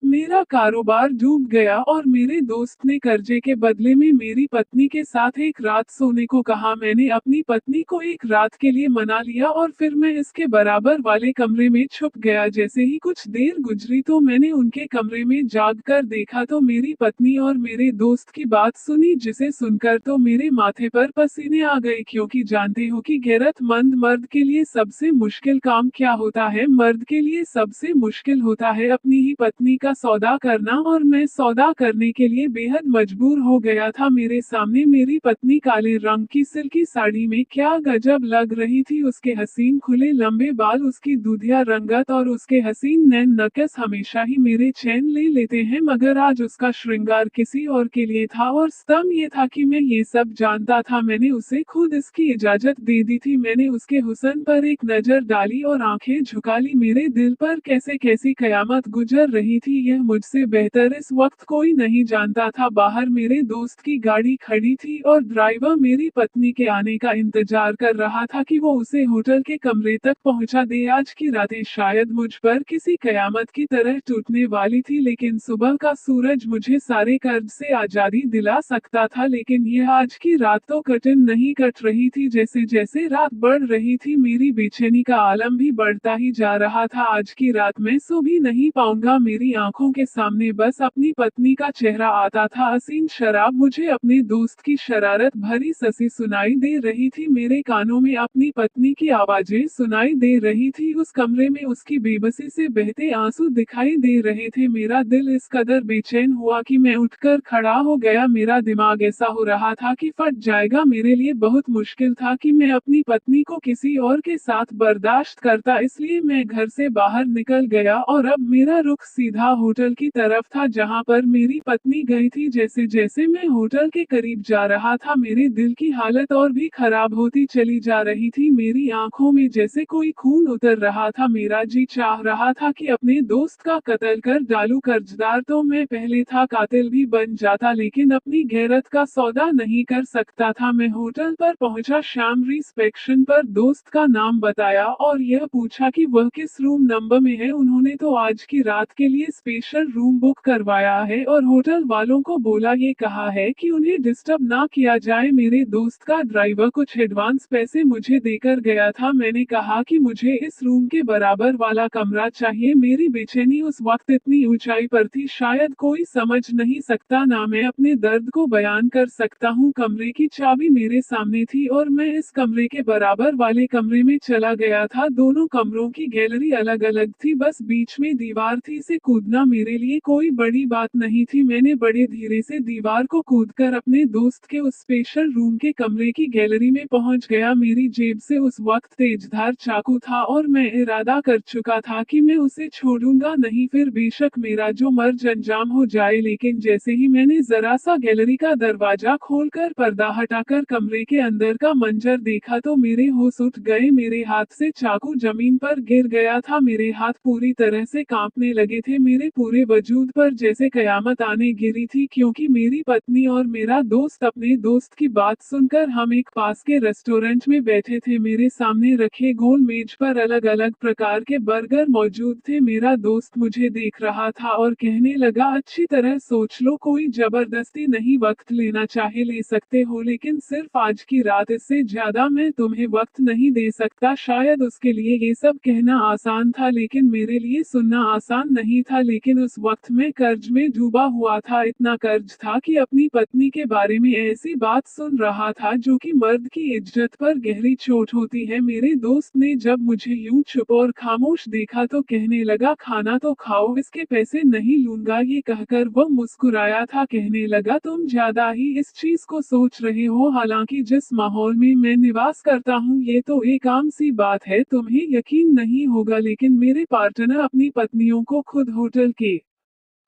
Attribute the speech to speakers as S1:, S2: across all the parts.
S1: मेरा कारोबार डूब गया और मेरे दोस्त ने कर्जे के बदले में मेरी पत्नी के साथ एक रात सोने को कहा। मैंने अपनी पत्नी को एक रात के लिए मना लिया और फिर मैं इसके बराबर वाले कमरे में छुप गया। जैसे ही कुछ देर गुजरी तो मैंने उनके कमरे में जाग कर देखा तो मेरी पत्नी और मेरे दोस्त की बात सुनी, जिसे सुनकर तो मेरे माथे पर पसीने आ गए, क्योंकि जानते हो कि गैरतमंद मर्द के लिए सबसे मुश्किल काम क्या होता है। मर्द के लिए सबसे मुश्किल होता है अपनी ही पत्नी का सौदा करना, और मैं सौदा करने के लिए बेहद मजबूर हो गया था। मेरे सामने मेरी पत्नी काले रंग की सिल्की साड़ी में क्या गजब लग रही थी। उसके हसीन खुले लंबे बाल, उसकी दूधिया रंगत और उसके हसीन नैन नक्श हमेशा ही मेरे चैन ले लेते हैं, मगर आज उसका श्रृंगार किसी और के लिए था और स्तम ये था कि मैं ये सब जानता था। मैंने उसे खुद इसकी इजाजत दे दी थी। मैंने उसके हुस्न पर एक नजर डाली और आंखें झुका ली। मेरे दिल पर कैसे कैसी कयामत गुजर रही थी, यह मुझसे बेहतर इस वक्त कोई नहीं जानता था। बाहर मेरे दोस्त की गाड़ी खड़ी थी और ड्राइवर मेरी पत्नी के आने का इंतजार कर रहा था कि वो उसे होटल के कमरे तक पहुंचा दे। आज की रातें शायद मुझ पर किसी कयामत की तरह टूटने वाली थी, लेकिन सुबह का सूरज मुझे सारे कर्ज से आजादी दिला सकता था। लेकिन यह आज की रात तो कठिन नहीं कट रही थी। जैसे जैसे रात बढ़ रही थी मेरी बेचैनी का आलम भी बढ़ता ही जा रहा था। आज की रात मैं सो भी नहीं पाऊंगा। मेरी आंखों के सामने बस अपनी पत्नी का चेहरा आता था। हसीन शराब मुझे अपने दोस्त की शरारत भरी ससी सुनाई दे रही थी। मेरे कानों में अपनी पत्नी की आवाजें सुनाई दे रही थी। उस कमरे में उसकी बेबसी से बहते आंसू दिखाई दे रहे थे। मेरा दिल इस कदर बेचैन हुआ कि मैं उठकर खड़ा हो गया। मेरा दिमाग ऐसा हो रहा था कि फट जाएगा। मेरे लिए बहुत मुश्किल था कि मैं अपनी पत्नी को किसी और के साथ बर्दाश्त करता, इसलिए मैं घर से बाहर निकल गया और अब मेरा रुख सीधा होटल की तरफ था जहां पर मेरी पत्नी गई थी। जैसे जैसे मैं होटल के करीब जा रहा था मेरे दिल की हालत और भी खराब होती चली जा रही थी। मेरी आंखों में जैसे कोई खून उतर रहा था। मेरा जी चाह रहा था कि अपने दोस्त का कत्ल कर डालूं। कर्जदार तो मैं पहले था, कातिल भी बन जाता, लेकिन अपनी गैरत का सौदा नहीं कर सकता था। मैं होटल पर पहुंचा, शाम रिसेप्शन पर दोस्त का नाम बताया और यह पूछा कि वह किस रूम नंबर में है। उन्होंने तो आज की रात के लिए स्पेशल रूम बुक करवाया है और होटल वालों को बोला ये कहा है कि उन्हें डिस्टर्ब ना किया जाए। मेरे दोस्त का ड्राइवर कुछ एडवांस पैसे मुझे देकर गया था। मैंने कहा कि मुझे इस रूम के बराबर वाला कमरा चाहिए। मेरी बेचैनी उस वक्त इतनी ऊंचाई पर थी शायद कोई समझ नहीं सकता, ना मैं अपने दर्द को बयान कर सकता हूँ। कमरे की चाबी मेरे सामने थी और मैं इस कमरे के बराबर वाले कमरे में चला गया था। दोनों कमरों की गैलरी अलग अलग थी, बस बीच में दीवार थी। इसे कूदना मेरे लिए कोई बड़ी बात नहीं थी। मैंने बड़े धीरे से दीवार को कूदकर अपने दोस्त के उस स्पेशल रूम के कमरे की गैलरी में पहुंच गया। मेरी जेब से उस वक्त तेजधार चाकू था और मैं इरादा कर चुका था कि मैं उसे छोड़ूंगा नहीं, फिर बेशक मेरा जो मर्ज अंजाम हो जाए। लेकिन जैसे ही मैंने जरा सा गैलरी का दरवाजा खोलकर पर्दा हटाकर कमरे के अंदर का मंजर देखा तो मेरे होश उठ गए। मेरे हाथ से चाकू जमीन पर गिर गया था। मेरे हाथ पूरी तरह से कांपने लगे थे। मेरे पूरे वजूद पर जैसे कयामत आने गिरी थी, क्योंकि मेरी पत्नी और मेरा दोस्त अपने दोस्त की बात सुनकर हम एक पास के रेस्टोरेंट में बैठे थे। मेरे सामने रखे गोल मेज पर अलग अलग प्रकार के बर्गर मौजूद थे। मेरा दोस्त मुझे देख रहा था और कहने लगा, अच्छी तरह सोच लो, कोई जबरदस्ती नहीं, वक्त लेना चाहे ले सकते हो, लेकिन सिर्फ आज की रात, इससे ज्यादा मैं तुम्हें वक्त नहीं दे सकता। शायद उसके लिए ये सब कहना आसान था लेकिन मेरे लिए सुनना आसान नहीं था। लेकिन उस वक्त मैं कर्ज में डूबा हुआ था। इतना कर्ज था कि अपनी पत्नी के बारे में ऐसी बात सुन रहा था जो कि मर्द की इज्जत पर गहरी चोट होती है। मेरे दोस्त ने जब मुझे यूं चुप और खामोश देखा तो कहने लगा, खाना तो खाओ, इसके पैसे नहीं लूंगा। ये कहकर वह मुस्कुराया था। कहने लगा, तुम ज्यादा ही इस चीज को सोच रहे हो, हालांकि जिस माहौल में मैं निवास करता हूँ ये तो एक आम सी बात है। तुम्हें यकीन नहीं होगा लेकिन मेरे पार्टनर अपनी पत्नियों को खुद होटल के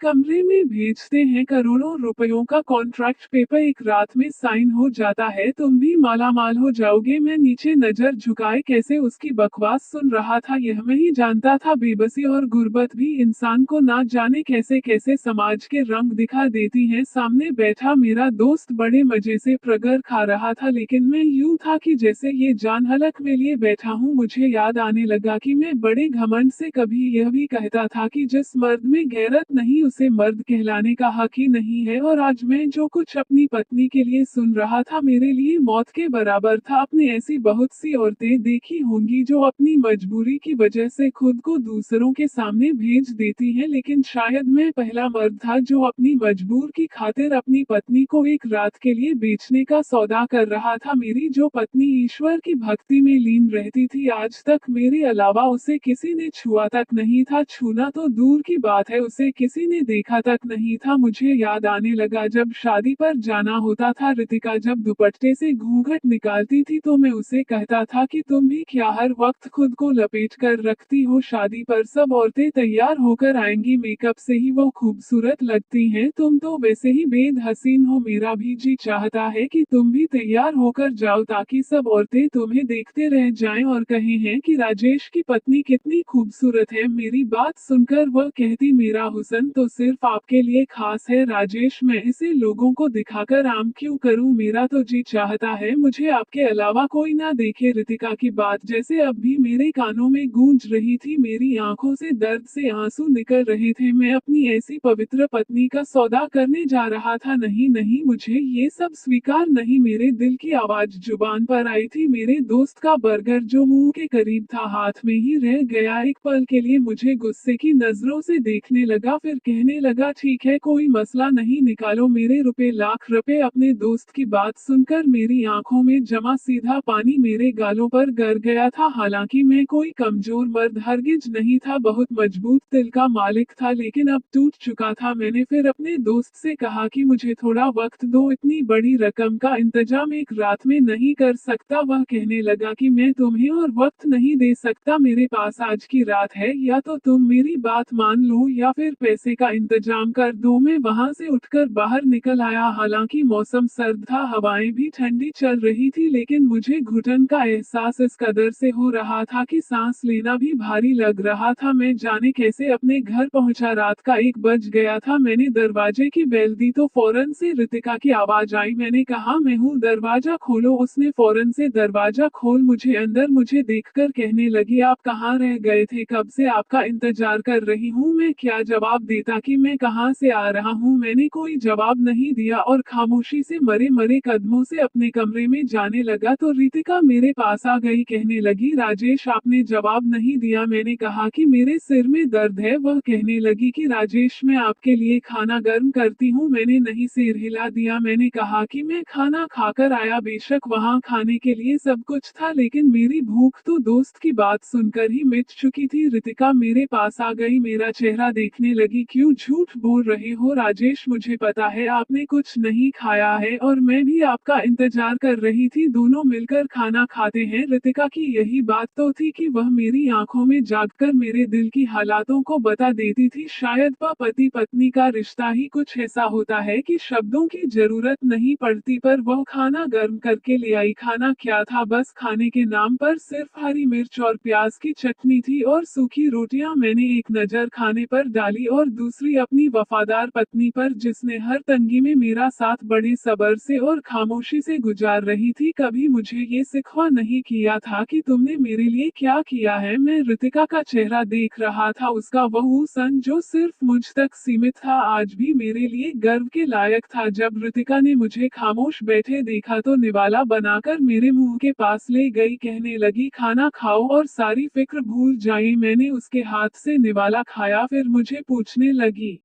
S1: कमरे में भेजते हैं। करोड़ों रुपयों का कॉन्ट्रैक्ट पेपर एक रात में साइन हो जाता है। तुम भी मालामाल हो जाओगे। मैं नीचे नजर झुकाए कैसे उसकी बकवास सुन रहा था। यह मैं ही जानता था बेबसी और गुर्बत भी इंसान को ना जाने कैसे कैसे समाज के रंग दिखा देती हैं। सामने बैठा मेरा दोस्त बड़े मजे से प्रगर खा रहा था, लेकिन मैं यूं था कि जैसे ये जान हलक में लिए बैठा हूँ। मुझे याद आने लगा कि मैं बड़े घमंड से कभी यह भी कहता था कि जिस मर्द में गैरत नहीं उसे मर्द कहलाने का हक ही नहीं है। और आज मैं जो कुछ अपनी पत्नी के लिए सुन रहा था मेरे लिए मौत के बराबर था। आपने ऐसी बहुत सी औरतें देखी होंगी जो अपनी मजबूरी की वजह से खुद को दूसरों के सामने भेज देती हैं, लेकिन शायद मैं पहला मर्द था जो अपनी मजबूर की खातिर अपनी पत्नी को एक रात के लिए बेचने का सौदा कर रहा था। मेरी जो पत्नी ईश्वर की भक्ति में लीन रहती थी, आज तक मेरे अलावा उसे किसी ने छुआ तक नहीं था। छूना तो दूर की बात है, उसे किसी ने देखा तक नहीं था। मुझे याद आने लगा जब शादी पर जाना होता था, रितिका जब दुपट्टे से घूंघट निकालती थी तो मैं उसे कहता था कि तुम भी क्या हर वक्त खुद को लपेट कर रखती हो। शादी पर सब औरतें तैयार होकर आएंगी, मेकअप से ही वो खूबसूरत लगती हैं। तुम तो वैसे ही बेद हसीन हो। मेरा भी जी चाहता है कि तुम भी तैयार होकर जाओ ताकि सब औरतें तुम्हें देखते रह जाएं और कहें हैं कि राजेश की पत्नी कितनी खूबसूरत है। मेरी बात सुनकर वह कहती, मेरा हुस्न तो सिर्फ आपके लिए खास है राजेश, मैं इसे लोगों को दिखाकर आम क्यों करूं। मेरा तो जी चाहता है मुझे आपके अलावा कोई ना देखे। रितिका की बात जैसे अब भी मेरे कानों में गूंज रही थी। मेरी आंखों से दर्द से आंसू निकल रहे थे। मैं अपनी ऐसी पवित्र पत्नी का सौदा करने जा रहा था। नहीं नहीं, मुझे ये सब स्वीकार नहीं। मेरे दिल की आवाज जुबान पर आई थी। मेरे दोस्त का बर्गर जो मुंह के करीब था हाथ में ही रह गया। एक पल के लिए मुझे गुस्से की नजरों से देखने लगा, फिर कहने लगा, ठीक है कोई मसला नहीं, निकालो मेरे रुपए लाख रुपए। अपने दोस्त की बात सुनकर मेरी आंखों में जमा सीधा पानी मेरे गालों पर गिर गया था। हालांकि मैं कोई कमजोर मर्द हरगिज नहीं था, बहुत मजबूत दिल का मालिक था, लेकिन अब टूट चुका था। मैंने फिर अपने दोस्त से कहा कि मुझे थोड़ा वक्त दो, इतनी बड़ी रकम का इंतजाम एक रात में नहीं कर सकता। वह कहने लगा कि मैं तुम्हें और वक्त नहीं दे सकता, मेरे पास आज की रात है, या तो तुम मेरी बात मान लो या फिर पैसे का इंतजाम कर दो। मैं वहां से उठकर बाहर निकल आया। हालांकि मौसम सर्द था, हवाएं भी ठंडी चल रही थी, लेकिन मुझे घुटन का एहसास इस कदर से हो रहा था कि सांस लेना भी भारी लग रहा था। मैं जाने कैसे अपने घर पहुंचा। रात का 1 बज गया था। मैंने दरवाजे की बेल दी तो फौरन से रितिका की आवाज आई। मैंने कहा, मैं हूँ, दरवाजा खोलो। उसने फौरन से दरवाजा खोल मुझे अंदर मुझे देखकर कहने लगी, आप कहाँ रह गए थे, कब से आपका इंतजार कर रही हूँ। मैं क्या जवाब देता कि मैं कहाँ से आ रहा हूँ। मैंने कोई जवाब नहीं दिया और खामोशी से मरे मरे कदमों से अपने कमरे में जाने लगा तो रितिका मेरे पास आ गई। कहने लगी, राजेश आपने जवाब नहीं दिया। मैंने कहा कि मेरे सिर में दर्द है। वह कहने लगी कि राजेश मैं आपके लिए खाना गर्म करती हूँ। मैंने नहीं सिर हिला दिया। मैंने कहा कि मैं खाना खाकर आया। बेशक वहाँ खाने के लिए सब कुछ था, लेकिन मेरी भूख तो दोस्त की बात सुनकर ही मिट चुकी थी। रितिका मेरे पास आ गई, मेरा चेहरा देखने लगी। क्यों झूठ बोल रहे हो राजेश, मुझे पता है आपने कुछ नहीं खाया है और मैं भी आपका इंतजार कर रही थी, दोनों मिलकर खाना खाते हैं। रितिका की यही बात तो थी कि वह मेरी आंखों में जागकर मेरे दिल की हालातों को बता देती थी। शायद पति पत्नी का रिश्ता ही कुछ ऐसा होता है कि शब्दों की जरूरत नहीं पड़ती। पर वह खाना गर्म करके ले आई। खाना क्या था, बस खाने के नाम पर सिर्फ हरी मिर्च और प्याज की चटनी थी और सूखी रोटियां। मैंने एक नजर खाने पर डाली और दूसरी अपनी वफादार पत्नी पर, जिसने हर तंगी में मेरा साथ बड़े सब्र से और खामोशी से गुजार रही थी। कभी मुझे ये सिखवा नहीं किया था कि तुमने मेरे लिए क्या किया है। मैं रितिका का चेहरा देख रहा था, उसका वह सन जो सिर्फ मुझ तक सीमित था आज भी मेरे लिए गर्व के लायक था। जब रितिका ने मुझे खामोश बैठे देखा तो निवाला बनाकर मेरे मुंह के पास ले गई। कहने लगी, खाना खाओ और सारी फिक्र भूल जाए। मैंने उसके हाथ से निवाला खाया, फिर मुझे पूछने लगी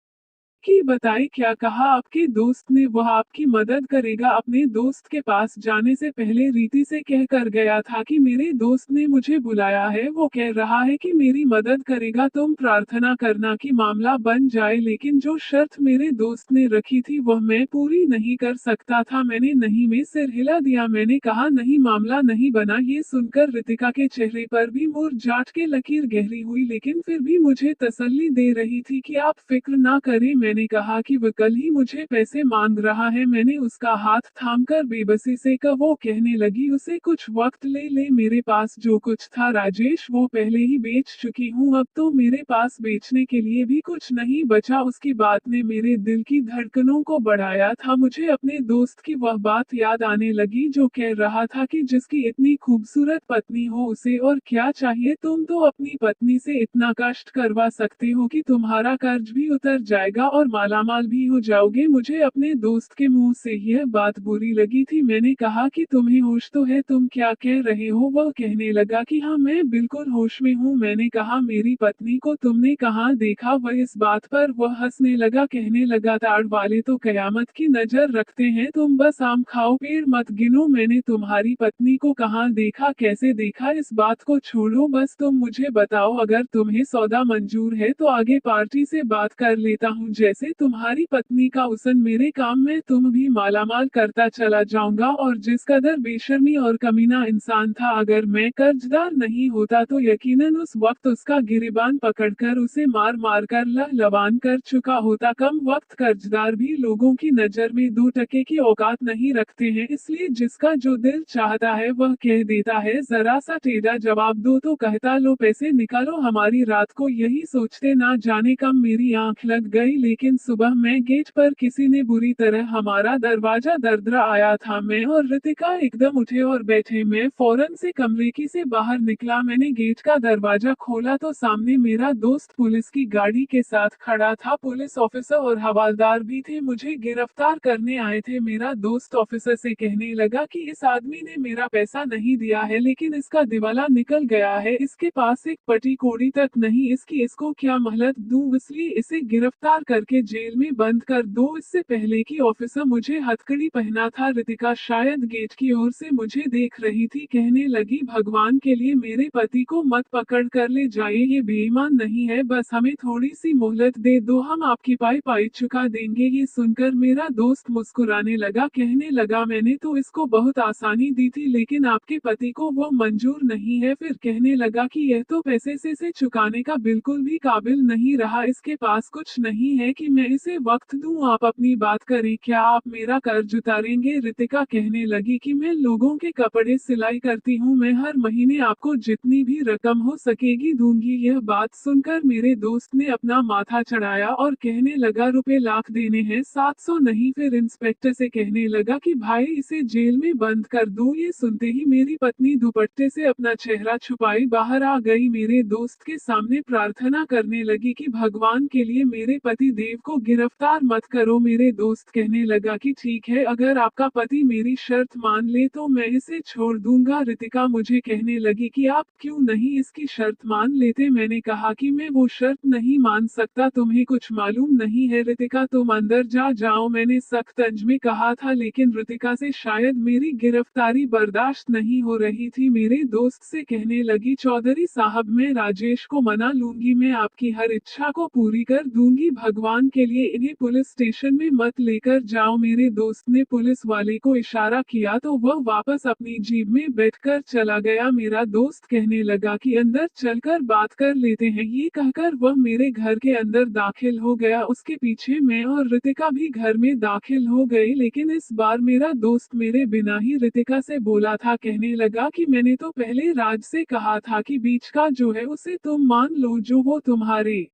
S1: कि बताए क्या कहा आपके दोस्त ने, वह आपकी मदद करेगा। अपने दोस्त के पास जाने से पहले रीति से कह कर गया था कि मेरे दोस्त ने मुझे बुलाया है, वो कह रहा है कि मेरी मदद करेगा। तुम प्रार्थना करना कि मामला बन जाए, लेकिन जो शर्त मेरे दोस्त ने रखी थी वह मैं पूरी नहीं कर सकता था। मैंने नहीं में सिर हिला दिया। मैंने कहा, नहीं मामला नहीं बना। ये सुनकर रितिका के चेहरे पर भी मुरझाट के लकीर गहरी हुई, लेकिन फिर भी मुझे तसल्ली दे रही थी कि आप फिक्र ना करें। मैंने मैंने कहा कि वह कल ही मुझे पैसे मांग रहा है। मैंने उसका हाथ थामकर बेबसी से कहा। वो कहने लगी उसे कुछ वक्त ले मेरे पास जो कुछ था राजेश वो पहले ही बेच चुकी हूँ, अब तो मेरे पास बेचने के लिए भी कुछ नहीं बचा। उसकी बात ने मेरे दिल की धड़कनों को बढ़ाया था। मुझे अपने दोस्त की वह बात याद आने लगी जो कह रहा था कि जिसकी इतनी खूबसूरत पत्नी हो उसे और क्या चाहिए। तुम तो अपनी पत्नी से इतना कष्ट करवा सकते हो कि तुम्हारा कर्ज भी उतर जाएगा और मालामाल भी हो जाओगे। मुझे अपने दोस्त के मुंह से यह बात बुरी लगी थी। मैंने कहा कि तुम्हें होश तो है, तुम क्या कह रहे हो। वह कहने लगा कि हाँ मैं बिल्कुल होश में हूँ। मैंने कहा मेरी पत्नी को तुमने कहाँ देखा। वह इस बात पर वह हंसने लगा, कहने लगा ताड़ वाले तो कयामत की नजर रखते हैं, तुम बस आम खाओ पेड़ मत गिनो। मैंने तुम्हारी पत्नी को कहाँ देखा, कैसे देखा, इस बात को छोड़ो, बस तुम मुझे बताओ। अगर तुम्हें सौदा मंजूर है तो आगे पार्टी से बात कर लेता हूँ। जैसे तुम्हारी पत्नी का उसन मेरे काम में तुम भी मालामाल करता चला जाऊंगा। और जिस कदर बेशर्मी और कमीना इंसान था, अगर मैं कर्जदार नहीं होता तो यकीनन उस वक्त उसका गिरेबान पकड़कर उसे मार मार कर लहलबान कर चुका होता। कम वक्त कर्जदार भी लोगों की नजर में 2 टके की औकात नहीं रखते हैं, इसलिए जिसका जो दिल चाहता है वह कह देता है। जरा सा टेढ़ा जवाब दो तो कहता लो पैसे निकालो। हमारी रात को यही सोचते ना जाने कब मेरी आंख लग गई, लेकिन सुबह मैं गेट पर किसी ने बुरी तरह हमारा दरवाजा दरदरा आया था। मैं और रितिका एकदम उठे और बैठे। मैं फौरन से कमरे की से बाहर निकला। मैंने गेट का दरवाजा खोला तो सामने मेरा दोस्त पुलिस की गाड़ी के साथ खड़ा था। पुलिस ऑफिसर और हवलदार भी थे, मुझे गिरफ्तार करने आए थे। मेरा दोस्त ऑफिसर से कहने लगा कि इस आदमी ने मेरा पैसा नहीं दिया है, लेकिन इसका दिवाला निकल गया है, इसके पास एक पटी कोड़ी तक नहीं, इसको क्या मोहलत दूं, इसलिए इसे गिरफ्तार करके जेल में बंद कर दो। इससे पहले कि ऑफिसर मुझे हथकड़ी पहना था, रितिका शायद गेट की ओर से मुझे देख रही थी। कहने लगी भगवान के लिए मेरे पति को मत पकड़ कर ले जाइए, ये बेईमान नहीं है, बस हमें थोड़ी सी मोहलत दे दो, हम आपकी पाई चुका देंगे। ये सुनकर मेरा दोस्त मुस्कुराने लगा, कहने लगा मैंने तो इसको बहुत आसानी दी थी, लेकिन आपके पति को वो मंजूर नहीं है। फिर कहने लगा कि यह तो पैसे से चुकाने का बिल्कुल भी काबिल नहीं रहा, इसके पास कुछ नहीं है कि मैं इसे वक्त दूं। आप अपनी बात करें, क्या आप मेरा कर्ज उतारेंगे। रितिका कहने लगी कि मैं लोगों के कपड़े सिलाई करती हूँ, मैं हर महीने आपको जितनी भी रकम हो सकेगी दूंगी। यह बात सुनकर मेरे दोस्त ने अपना माथा चढ़ाया और कहने लगा रुपए लाख देने हैं, 700 नहीं। फिर इंस्पेक्टर से कहने लगा कि भाई इसे जेल में बंद कर दो। ये सुनते ही मेरी पत्नी दुपट्टे से अपना चेहरा छुपाई बाहर आ गई। मेरे दोस्त के सामने प्रार्थना करने लगी कि भगवान के लिए मेरे पति देव को गिरफ्तार मत करो। मेरे दोस्त कहने लगा कि ठीक है, अगर आपका पति मेरी शर्त मान ले तो मैं इसे छोड़ दूंगा। रितिका मुझे कहने लगी कि आप क्यों नहीं इसकी शर्त मान लेते। मैंने कहा कि मैं वो शर्त नहीं मान सकता, तुम्हें कुछ मालूम नहीं है। रितिका तुम अंदर जाओ, मैंने सख्त अंज में कहा था, लेकिन रितिका से शायद मेरी गिरफ्तारी बर्दाश्त नहीं हो रही थी। मेरे दोस्त से कहने लगी चौधरी साहब मैं राजेश को मना लूंगी, मैं आपकी हर इच्छा को पूरी कर दूंगी, भगवान के लिए इन्हें पुलिस स्टेशन में मत लेकर जाओ। मेरे दोस्त ने पुलिस वाले को इशारा किया तो वह वापस अपनी जीप में बैठकर चला गया। मेरा दोस्त कहने लगा कि अंदर चलकर बात कर लेते हैं। ये कहकर वह मेरे घर के अंदर दाखिल हो गया, उसके पीछे मैं और रितिका भी घर में दाखिल हो गए। लेकिन इस बार मेरा दोस्त मेरे बिना ही रितिका से बोला था, कहने लगा कि मैंने तो पहले राज से कहा था कि बीच का जो है उसे तुम मान लो, जो वो तुम्हारे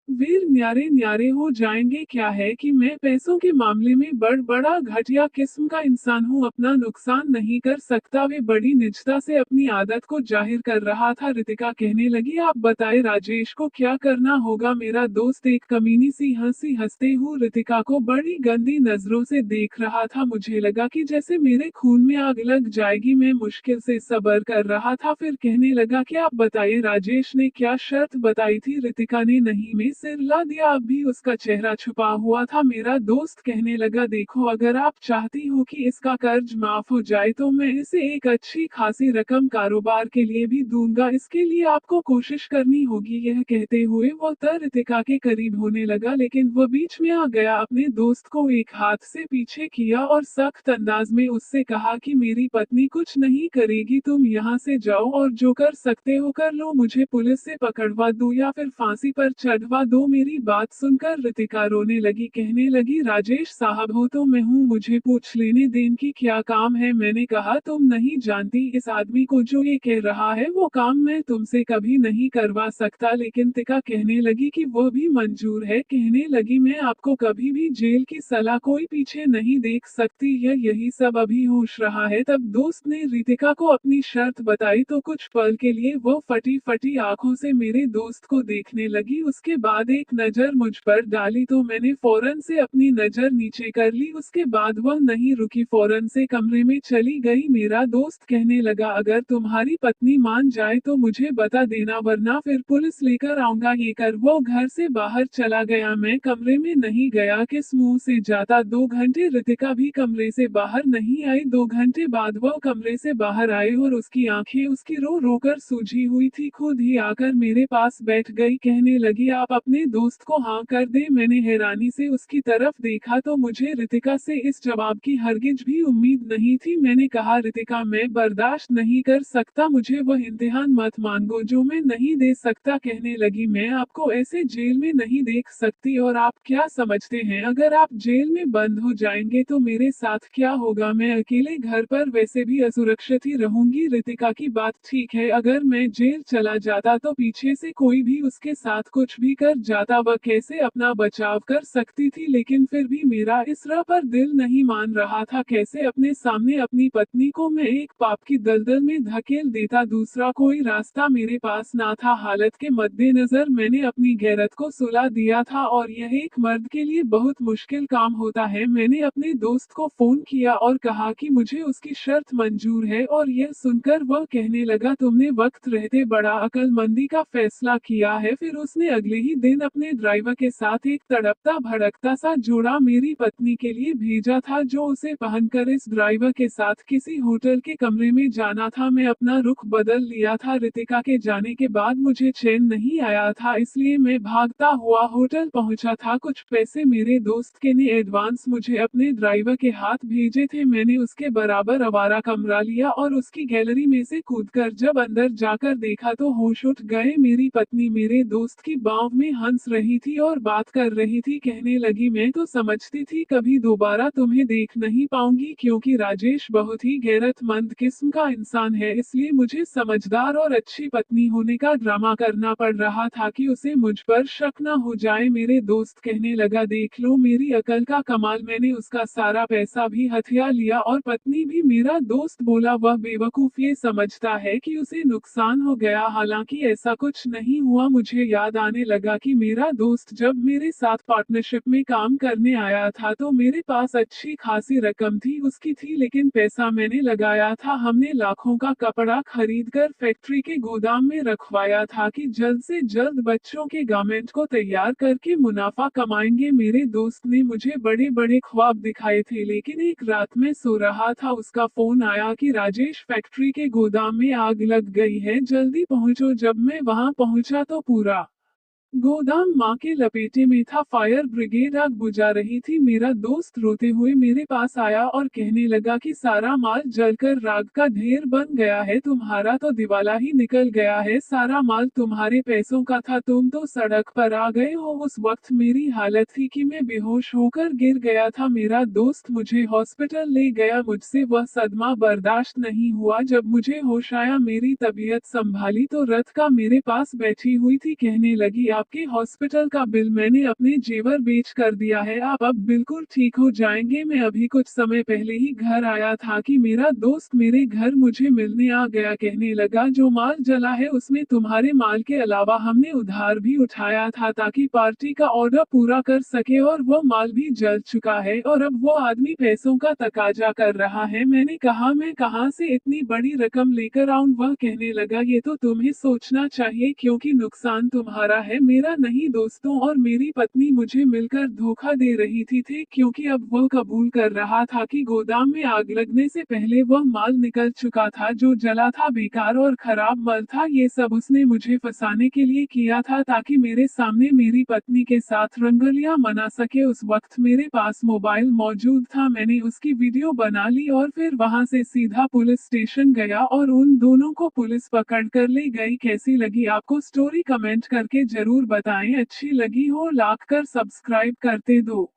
S1: वीर न्यारे न्यारे हो जाएंगे। क्या है कि मैं पैसों के मामले में बड़ा घटिया किस्म का इंसान हूँ, अपना नुकसान नहीं कर सकता। वे बड़ी निजता से अपनी आदत को जाहिर कर रहा था। रितिका कहने लगी आप बताए राजेश को क्या करना होगा। मेरा दोस्त एक कमीनी सी हंसी हंसते हुए रितिका को बड़ी गंदी नजरों से देख रहा था। मुझे लगा कि जैसे मेरे खून में आग लग जाएगी। मैं मुश्किल से सब्र कर रहा था। फिर कहने लगा कि आप बताइए राजेश ने क्या शर्त बताई थी। रितिका ने नहीं में सिर ला दिया, अब भी उसका चेहरा छुपा हुआ था। मेरा दोस्त कहने लगा देखो, अगर आप चाहती हो कि इसका कर्ज माफ हो जाए तो मैं इसे एक अच्छी खासी रकम कारोबार के लिए भी दूंगा, इसके लिए आपको कोशिश करनी होगी। यह कहते हुए वो रितिका के करीब होने लगा, लेकिन वह बीच में आ गया, अपने दोस्त को एक हाथ से पीछे किया और सख्त अंदाज में उससे कहा कि मेरी पत्नी कुछ नहीं करेगी, तुम यहाँ से जाओ और जो कर सकते हो कर लो, मुझे पुलिस से पकड़वा दो या फिर फांसी पर चढ़वा दो। मेरी बात सुनकर रितिका रोने लगी, कहने लगी राजेश साहब हो तो मैं हूँ, मुझे पूछ लेने दें कि क्या काम है। मैंने कहा तुम नहीं जानती इस आदमी को, जो ये कह रहा है वो काम मैं तुमसे कभी नहीं करवा सकता। लेकिन तिका कहने लगी कि वो भी मंजूर है। कहने लगी मैं आपको कभी भी जेल की सलाह कोई पीछे नहीं देख सकती है, यही सब अभी होश रहा है। तब दोस्त ने रितिका को अपनी शर्त बताई तो कुछ पल के लिए वो फटी फटी आंखों से मेरे दोस्त को देखने लगी। उसके बाद एक नजर मुझ पर डाली तो मैंने फौरन से अपनी नजर नीचे कर ली। उसके बाद वह नहीं रुकी, फौरन से कमरे में चली गई। मेरा दोस्त कहने लगा अगर तुम्हारी पत्नी मान जाए तो मुझे बता देना, वरना फिर पुलिस लेकर आऊंगा। ये कर वो घर से बाहर चला गया। मैं कमरे में नहीं गया, किस मुंह से जाता। 2 घंटे रितिका भी कमरे से बाहर नहीं आई। 2 घंटे बाद वह कमरे से बाहर आई और उसकी आंखें उसकी रो रो कर सूजी हुई थी। खुद ही आकर मेरे पास बैठ गई, कहने लगी आप अपने दोस्त को हाँ कर दे। मैंने हैरानी से उसकी तरफ देखा तो मुझे रितिका से इस जवाब की हरगिज भी उम्मीद नहीं थी। मैंने कहा रितिका मैं बर्दाश्त नहीं कर सकता, मुझे वह इम्तिहान मत मांगो जो मैं नहीं दे सकता। कहने लगी मैं आपको ऐसे जेल में नहीं देख सकती, और आप क्या समझते हैं अगर आप जेल में बंद हो जाएंगे तो मेरे साथ क्या होगा। मैं अकेले घर पर वैसे भी असुरक्षित ही रहूंगी। रितिका की बात ठीक है, अगर मैं जेल चला जाता तो पीछे से कोई भी उसके साथ कुछ भी कर जाता, वह कैसे अपना बचाव कर सकती थी। लेकिन फिर भी मेरा इस राह पर दिल नहीं मान रहा था। कैसे अपने सामने अपनी पत्नी को मैं एक पाप की दलदल में धकेल देता, दूसरा कोई रास्ता मेरे पास ना था। हालत के मद्देनजर मैंने अपनी गैरत को सुला दिया था, और यह एक मर्द के लिए बहुत मुश्किल काम होता है। मैंने अपने दोस्त को फोन किया और कहा कि मुझे उसकी शर्त मंजूर है, और यह सुनकर वह कहने लगा तुमने वक्त रहते बड़ा अक्लमंदी का फैसला किया है। फिर उसने अगले ही दिन अपने ड्राइवर के साथ एक तड़पता भड़कता सा जोड़ा मेरी पत्नी के लिए भेजा था, जो उसे पहनकर इस ड्राइवर के साथ किसी होटल के कमरे में जाना था। मैं अपना रुख बदल लिया था। रितिका के जाने के बाद मुझे चैन नहीं आया था, इसलिए मैं भागता हुआ होटल पहुंचा था। कुछ पैसे मेरे दोस्त के ने एडवांस मुझे अपने ड्राइवर के हाथ भेजे थे। मैंने उसके बराबर आवारा कमरा लिया और उसकी गैलरी में से कूदकर जब अंदर जाकर देखा तो होश उठ गए। मेरी पत्नी मेरे दोस्त की बाँव में हंस रही थी और बात कर रही थी। कहने लगी मैं तो समझती थी कभी दोबारा तुम्हें देख नहीं पाऊंगी, क्योंकि राजेश बहुत ही गैरतमंद किस्म का इंसान है, इसलिए मुझे समझदार और अच्छी पत्नी होने का ड्रामा करना पड़ रहा था कि उसे मुझ पर शक न हो जाए। मेरे दोस्त कहने लगा देख लो मेरी अकल का कमाल, मैंने उसका सारा पैसा भी हथिया लिया और पत्नी भी। मेरा दोस्त बोला वह बेवकूफ ये समझता है कि उसे नुकसान हो गया, हालांकि ऐसा कुछ नहीं हुआ। मुझे याद आने लगा कि मेरा दोस्त जब मेरे साथ पार्टनरशिप में काम करने आया था तो मेरे पास अच्छी खासी रकम थी, उसकी थी, लेकिन पैसा मैंने लगाया था। हमने लाखों का कपड़ा खरीदकर फैक्ट्री के गोदाम में रखवाया था कि जल्द से जल्द बच्चों के गारमेंट को तैयार करके मुनाफा कमाएंगे। मेरे दोस्त ने मुझे बड़े बड़े ख्वाब दिखाए थे, लेकिन एक रात में सो रहा था, उसका फोन आया कि राजेश फैक्ट्री के गोदाम में आग लग गई है, जल्दी पहुंचो। जब मैं वहां पहुंचा तो पूरा गोदाम मां के लपेटे में था। फायर ब्रिगेड आग बुझा रही थी। मेरा दोस्त रोते हुए मेरे पास आया और कहने लगा कि सारा माल जलकर राख का ढेर बन गया है, तुम्हारा तो दिवाला ही निकल गया है, सारा माल तुम्हारे पैसों का था, तुम तो सड़क पर आ गए हो। उस वक्त मेरी हालत थी कि मैं बेहोश होकर गिर गया था। मेरा दोस्त मुझे हॉस्पिटल ले गया, मुझसे वह सदमा बर्दाश्त नहीं हुआ। जब मुझे होश आया, मेरी तबीयत संभाली तो रथ का मेरे पास बैठी हुई थी, कहने लगी आपके हॉस्पिटल का बिल मैंने अपने जेवर बेच कर दिया है, आप अब बिल्कुल ठीक हो जाएंगे। मैं अभी कुछ समय पहले ही घर आया था कि मेरा दोस्त मेरे घर मुझे मिलने आ गया। कहने लगा जो माल जला है उसमें तुम्हारे माल के अलावा हमने उधार भी उठाया था ताकि पार्टी का ऑर्डर पूरा कर सके, और वो माल भी जल चुका है और अब वो आदमी पैसों का तकाजा कर रहा है। मैंने कहा मैं कहां से इतनी बड़ी रकम लेकर आऊं। वह कहने लगा ये तो तुम्हें सोचना चाहिए, क्योंकि नुकसान तुम्हारा है, मेरा नहीं। दोस्तों और मेरी पत्नी मुझे मिलकर धोखा दे रही थी, क्योंकि अब वह कबूल कर रहा था कि गोदाम में आग लगने से पहले वह माल निकल चुका था, जो जला था बेकार और खराब माल था। ये सब उसने मुझे फंसाने के लिए किया था ताकि मेरे सामने मेरी पत्नी के साथ रंगलियां मना सके। उस वक्त मेरे पास मोबाइल मौजूद था, मैंने उसकी वीडियो बना ली और फिर वहां से सीधा पुलिस स्टेशन गया और उन दोनों को पुलिस पकड़ कर ले गई। कैसी लगी आपको स्टोरी कमेंट करके जरूर जरूर बताएं। अच्छी लगी हो लाइक कर सब्सक्राइब करते दो।